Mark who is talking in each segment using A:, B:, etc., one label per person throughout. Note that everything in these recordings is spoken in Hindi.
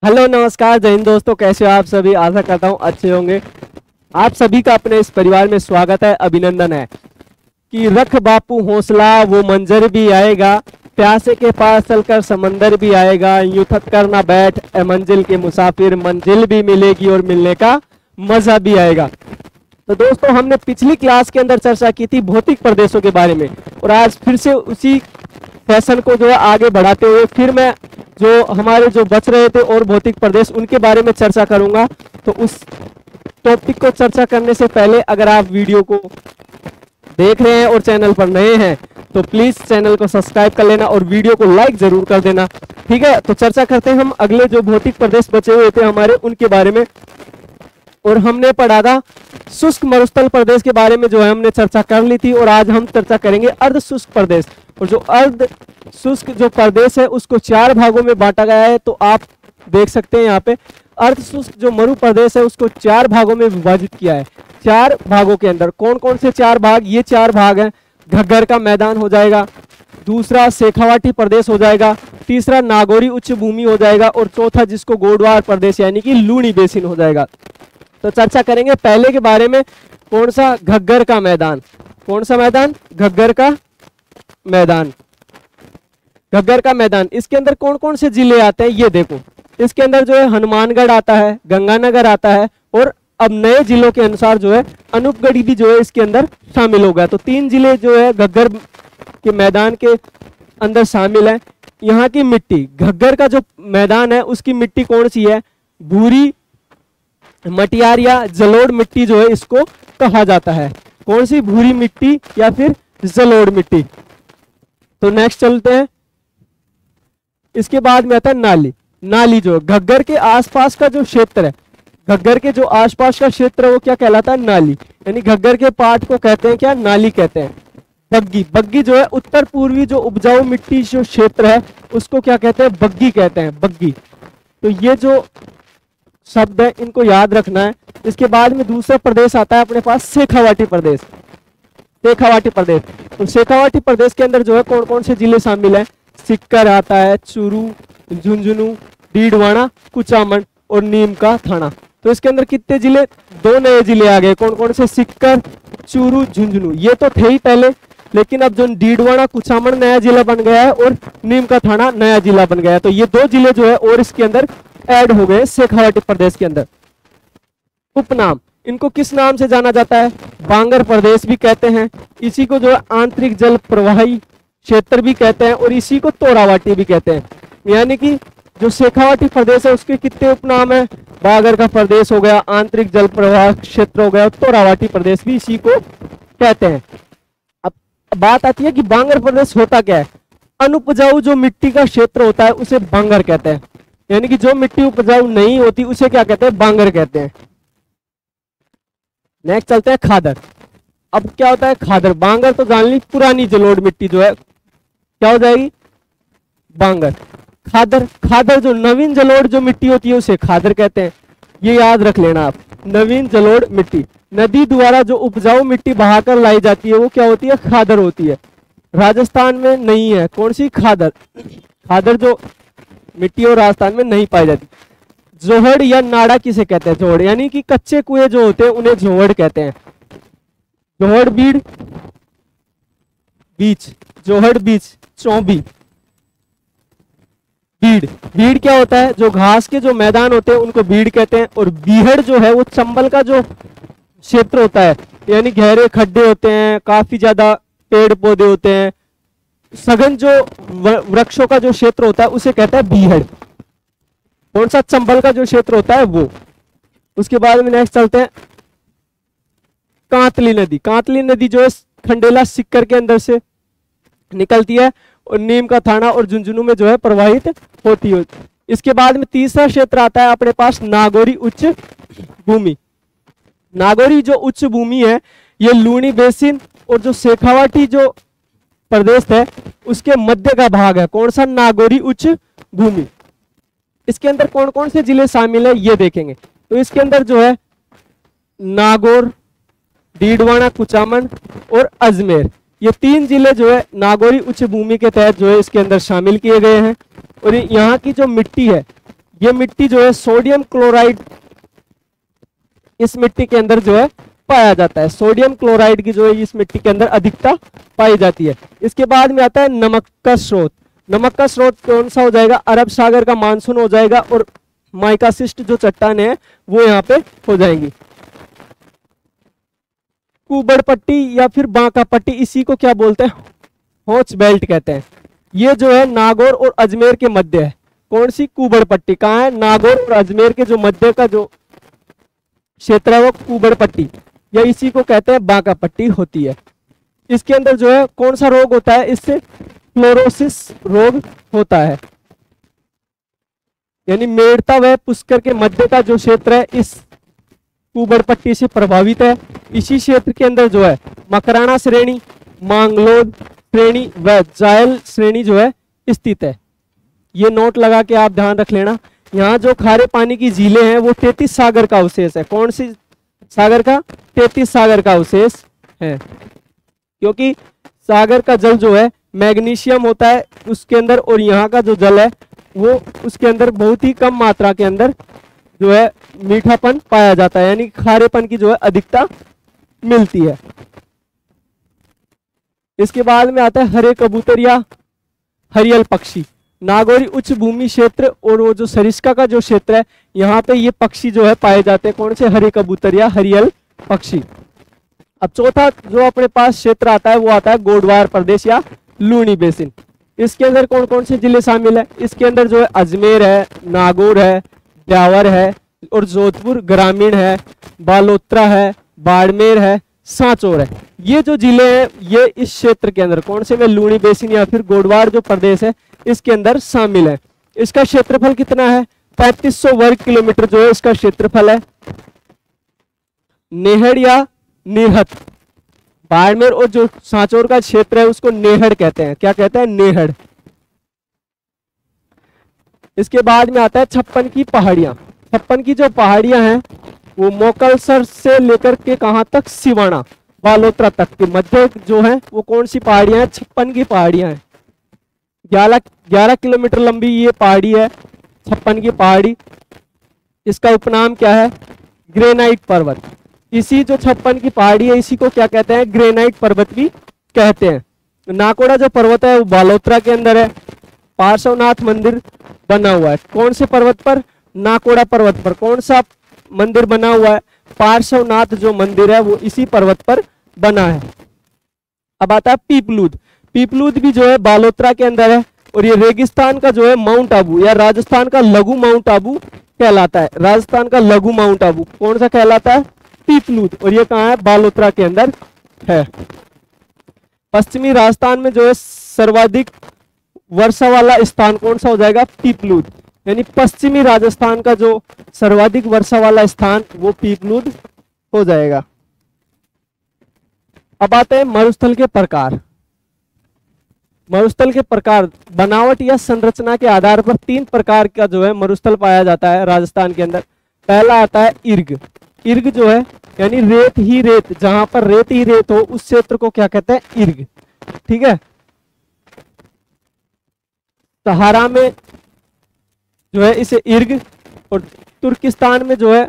A: हेलो नमस्कार जय हिंद दोस्तों, कैसे हो आप सभी। आशा करता हूँ अच्छे होंगे। आप सभी का अपने इस परिवार में स्वागत है, अभिनंदन है कि रख बापू हौसला वो मंजर भी आएगा, प्यासे के पास चलकर समंदर भी आएगा, यूं थक कर ना बैठ ए मंजिल के मुसाफिर, मंजिल भी मिलेगी और मिलने का मजा भी आएगा। तो दोस्तों, हमने पिछली क्लास के अंदर चर्चा की थी भौतिक प्रदेशों के बारे में, और आज फिर से उसी फैशन को जो है आगे बढ़ाते हुए फिर मैं जो हमारे जो बच रहे थे और भौतिक प्रदेश उनके बारे में चर्चा करूंगा। तो उस टॉपिक को चर्चा करने से पहले अगर आप वीडियो को देख रहे हैं और चैनल पर नए हैं तो प्लीज चैनल को सब्सक्राइब कर लेना और वीडियो को लाइक जरूर कर देना, ठीक है। तो चर्चा करते हैं हम अगले जो भौतिक प्रदेश बचे हुए थे हमारे उनके बारे में। और हमने पढ़ा था शुष्क मरुस्थल प्रदेश के बारे में, जो है हमने चर्चा कर ली थी। और आज हम चर्चा करेंगे अर्ध शुष्क प्रदेश। और जो अर्ध शुष्क जो प्रदेश है उसको 4 भागों में बांटा गया है। तो आप देख सकते हैं यहाँ पे अर्ध शुष्क जो मरु प्रदेश है उसको 4 भागों में विभाजित किया है। 4 भागों के अंदर कौन कौन से 4 भाग, ये 4 भाग हैं। घग्गर का मैदान हो जाएगा, दूसरा शेखावाटी प्रदेश हो जाएगा, तीसरा नागौरी उच्च भूमि हो जाएगा, और चौथा जिसको गोडवार प्रदेश यानी कि लूणी बेसिन हो जाएगा। तो चर्चा करेंगे पहले के बारे में, कौन सा, घग्गर का मैदान। कौन सा मैदान? घग्गर का मैदान। घग्गर का मैदान, इसके अंदर कौन कौन से जिले आते हैं ये देखो। इसके अंदर जो है हनुमानगढ़ आता है, गंगानगर आता है, और अब नए जिलों के अनुसार जो है अनूपगढ़ भी जो है इसके अंदर शामिल होगा। तो 3 जिले जो है घग्गर के मैदान के अंदर शामिल है। यहाँ की मिट्टी, घग्गर का जो मैदान है उसकी मिट्टी कौन सी है? भूरी, मटियार या जलोढ़ मिट्टी जो है इसको कहा जाता है। कौन सी? भूरी मिट्टी या फिर जलोढ़ मिट्टी। तो नेक्स्ट चलते हैं। इसके बाद में आता है नाली। नाली जो घग्गर के आसपास का जो क्षेत्र है, घग्गर के जो आसपास का क्षेत्र है वो क्या कहलाता है? नाली। यानी घग्गर के पार्ट को कहते हैं क्या? नाली कहते हैं। बग्गी, बग्गी जो है उत्तर पूर्वी जो उपजाऊ मिट्टी जो क्षेत्र है उसको क्या कहते हैं? बग्गी कहते हैं, बग्गी। तो ये जो शब्द है इनको याद रखना है। इसके बाद में दूसरा प्रदेश आता है अपने पास शेखावाटी प्रदेश। शेखावाटी प्रदेश, तो शेखावाटी प्रदेश के अंदर जो है कौन कौन से जिले शामिल है? सिक्कर आता है, चूरू, झुंझुनू, डीडवाना, कुचामन और नीम का थाना। तो इसके अंदर कितने जिले? 2 नए जिले आ गए। कौन कौन से? सिक्कर, चूरू, झुंझुनू। ये तो थे ही पहले, लेकिन अब जो डीडवाना, कुचामन नया जिला बन गया है और नीम का थाना नया जिला बन गया है। तो ये 2 जिले जो है और इसके अंदर ऐड हो गए शेखावाटी प्रदेश के अंदर। उपनाम, इनको किस नाम से जाना जाता है? बांगर प्रदेश भी कहते हैं, इसी को जो है आंतरिक जल प्रवाही क्षेत्र भी कहते हैं, और इसी को तोरावाटी भी कहते हैं। यानी कि जो शेखावाटी प्रदेश है उसके कितने उपनाम है? बांगर का प्रदेश हो गया, आंतरिक जल प्रवाह क्षेत्र हो गया, और तोरावाटी प्रदेश भी इसी को कहते हैं। अब बात आती है कि बांगर प्रदेश होता क्या है? अनुपजाऊ जो मिट्टी का क्षेत्र होता है उसे बांगर कहते हैं। यानी कि जो मिट्टी उपजाऊ नहीं होती उसे क्या कहते हैं? बांगर कहते हैं। नेक्स्ट चलते हैं खादर। अब क्या होता है खादर? बांगर तो जान ली, पुरानी जलोढ़ मिट्टी जो है क्या हो जाएगी? बांगर। खादर, खादर जो नवीन जलोढ़ जो मिट्टी होती है उसे खादर कहते हैं। ये याद रख लेना आप, नवीन जलोढ़ मिट्टी। नदी द्वारा जो उपजाऊ मिट्टी बहाकर लाई जाती है वो क्या होती है? खादर होती है। राजस्थान में नहीं है, कौन सी? खादर। खादर जो मिट्टी और राजस्थान में नहीं पाई जाती। जोहड़ या नाड़ा किसे कहते हैं? जोहड़, यानी कि कच्चे कुएं जो होते हैं उन्हें जोहड़ कहते हैं। जोहड़ बीड़, बीच, जोहड़ बीच, चौबी, बीड़। बीड़ क्या होता है? जो घास के जो मैदान होते हैं उनको बीड़ कहते हैं। और बीहड़ जो है वो चंबल का जो क्षेत्र होता है, यानी गहरे खड्डे होते हैं, काफी ज्यादा पेड़ पौधे होते हैं, सघन जो वृक्षों का जो क्षेत्र होता है उसे कहता है बीहड़। कौन सा? चंबल का जो क्षेत्र होता है वो। उसके बाद में नेक्स्ट चलते हैं कांतली नदी। कांतली नदी जो है खंडेला सिक्कर के अंदर से निकलती है और नीम का थाना और झुंझुनू में जो है प्रवाहित होती है। इसके बाद में तीसरा क्षेत्र आता है अपने पास नागौरी उच्च भूमि। नागौरी जो उच्च भूमि है ये लूणी बेसिन और जो शेखावाटी जो प्रदेश है उसके मध्य का भाग है। कौन सा? नागौरी उच्च भूमि। इसके अंदर कौन कौन से जिले शामिल है ये देखेंगे। तो इसके अंदर जो है नागौर, डीडवाना, कुचामन और अजमेर, ये 3 जिले जो है नागौरी उच्च भूमि के तहत जो है इसके अंदर शामिल किए गए हैं। और यहाँ की जो मिट्टी है ये मिट्टी जो है सोडियम क्लोराइड इस मिट्टी के अंदर जो है पाया जाता है। सोडियम क्लोराइड की जो है इस मिट्टी के अंदर अधिकता पाई जाती है। इसके बाद में आता है नमक का स्रोत। नमक का स्रोत कौन सा हो जाएगा? अरब सागर का मानसून हो जाएगा और माइकासिस्ट जो चट्टान है वो यहाँ पे हो जाएंगी। कुबड़ पट्टी या फिर बांका पट्टी, इसी को क्या बोलते हैं? होच बेल्ट कहते हैं। ये जो है नागौर और अजमेर के मध्य है। कौन सी? कुबड़ पट्टी। कहाँ है? नागौर और अजमेर के जो मध्य का जो क्षेत्र है वो कुबड़ पट्टी या इसी को कहते हैं बांका पट्टी होती है। इसके अंदर जो है कौन सा रोग होता है? इससे क्लोरोसिस रोग होता है, यानी मेड़ता व पुष्कर के मध्य का जो क्षेत्र है इस कुबड़ पट्टी से प्रभावित है। इसी क्षेत्र के अंदर जो है मकराना श्रेणी, मांगलोद श्रेणी व जायल श्रेणी जो है स्थित है। ये नोट लगा के आप ध्यान रख लेना। यहाँ जो खारे पानी की झीलें हैं वो 33 सागर का अवशेष है। कौन सी सागर का? 33 सागर का अवशेष है, क्योंकि सागर का जल जो है मैग्नीशियम होता है उसके अंदर, और यहाँ का जो जल है वो उसके अंदर बहुत ही कम मात्रा के अंदर जो है मीठापन पाया जाता है, यानी खारेपन की जो है अधिकता मिलती है। इसके बाद में आता है हरे कबूतर या हरियल पक्षी। नागौरी उच्च भूमि क्षेत्र और वो जो सरिस्का का जो क्षेत्र है यहाँ पे ये पक्षी जो है पाए जाते हैं। कौन से? हरे कबूतर या हरियल पक्षी। अब चौथा जो अपने पास क्षेत्र आता है वो आता है गोडवार प्रदेश या लूनी बेसिन। इसके अंदर कौन कौन से जिले शामिल है? इसके अंदर जो है अजमेर है, नागौर है, ब्यावर है और जोधपुर ग्रामीण है, बालोतरा है, बाड़मेर है, सांचौर है। ये जो जिले हैं ये इस क्षेत्र के अंदर कौन से में लूनी बेसिन या फिर गोडवार जो प्रदेश है इसके अंदर शामिल है। इसका क्षेत्रफल कितना है? 3500 वर्ग किलोमीटर जो है इसका क्षेत्रफल है। नेहड़ या निरहत, बाड़मेर और जो सांचौर का क्षेत्र है उसको नेहड़ कहते हैं। क्या कहते हैं? नेहड़। इसके बाद में आता है 56 की पहाड़ियां। 56 की जो पहाड़ियां हैं वो मोकलसर से लेकर के कहां तक? सिवाना बालोतरा तक के मध्य जो है वो कौन सी पहाड़ियां हैं? 56 की पहाड़ियां हैं। 11 किलोमीटर लंबी ये पहाड़ी है 56 की पहाड़ी। इसका उपनाम क्या है? ग्रेनाइट पर्वत। इसी जो 56 की पहाड़ी है इसी को क्या कहते हैं? ग्रेनाइट पर्वत भी कहते हैं। नाकोड़ा जो पर्वत है वो बालोतरा के अंदर है। पार्श्वनाथ मंदिर बना हुआ है कौन से पर्वत पर? नाकोड़ा पर्वत पर। कौन सा मंदिर बना हुआ है? पार्श्वनाथ जो मंदिर है वो इसी पर्वत पर बना है। अब आता है पीपलूद। पीपलूद भी जो है बालोतरा के अंदर है और ये रेगिस्तान का जो है माउंट आबू या राजस्थान का लघु माउंट आबू कहलाता है। राजस्थान का लघु माउंट आबू कौन सा कहलाता है? पीपलूद। और ये कहाँ है? बालोतरा के अंदर है। पश्चिमी राजस्थान में जो है सर्वाधिक वर्षा वाला स्थान कौन सा हो जाएगा? पीपलूद। यानी पश्चिमी राजस्थान का जो सर्वाधिक वर्षा वाला स्थान वो पीपलूद हो जाएगा। अब आते हैं मरुस्थल के प्रकार। मरुस्थल के प्रकार बनावट या संरचना के आधार पर 3 प्रकार का जो है मरुस्थल पाया जाता है राजस्थान के अंदर। पहला आता है इर्ग। इर्ग जो है यानी रेत ही रेत, जहां पर रेत ही रेत हो उस क्षेत्र को क्या कहते हैं? इर्ग। ठीक है। सहारा में जो है इसे इर्ग और तुर्किस्तान में जो है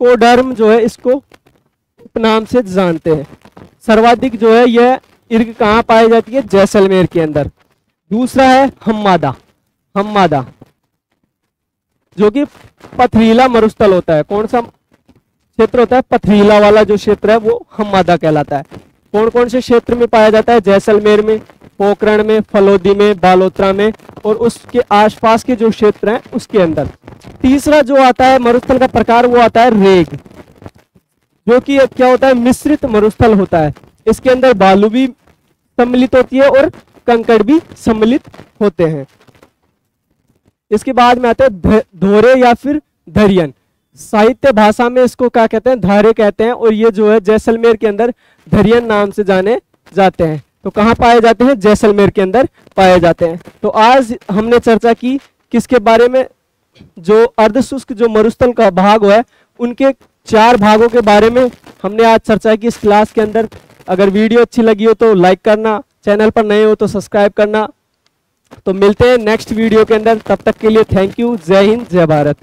A: कोडर्म जो है इसको उपनाम से जानते हैं। सर्वाधिक जो है यह इर्ग कहाँ पाई जाती है? जैसलमेर के अंदर। दूसरा है हम्मादा। हम्मादा जो कि पथरीला मरुस्थल होता है। कौन सा क्षेत्र होता है? पथरीला वाला जो क्षेत्र है वो हम्मादा कहलाता है। कौन कौन से क्षेत्र में पाया जाता है? जैसलमेर में, पोखरण में, फलोदी में, बालोतरा में और उसके आसपास के जो क्षेत्र हैं उसके अंदर। तीसरा जो आता है मरुस्थल का प्रकार वो आता है रेग, जो कि क्या होता है? मिश्रित मरुस्थल होता है। इसके अंदर बालू भी सम्मिलित होती है और कंकड़ भी सम्मिलित होते हैं। इसके बाद में आते हैं धोरे या फिर धरियन। साहित्य भाषा में इसको क्या कहते हैं? धारे कहते हैं। और ये जो है जैसलमेर के अंदर धरियन नाम से जाने जाते हैं। तो कहाँ पाए जाते हैं? जैसलमेर के अंदर पाए जाते हैं। तो आज हमने चर्चा की किसके बारे में? जो अर्धशुष्क जो मरुस्थल का भाग है उनके 4 भागों के बारे में हमने आज चर्चा की इस क्लास के अंदर। अगर वीडियो अच्छी लगी हो तो लाइक करना, चैनल पर नए हो तो सब्सक्राइब करना। तो मिलते हैं नेक्स्ट वीडियो के अंदर, तब तक के लिए थैंक यू। जय हिंद, जय भारत।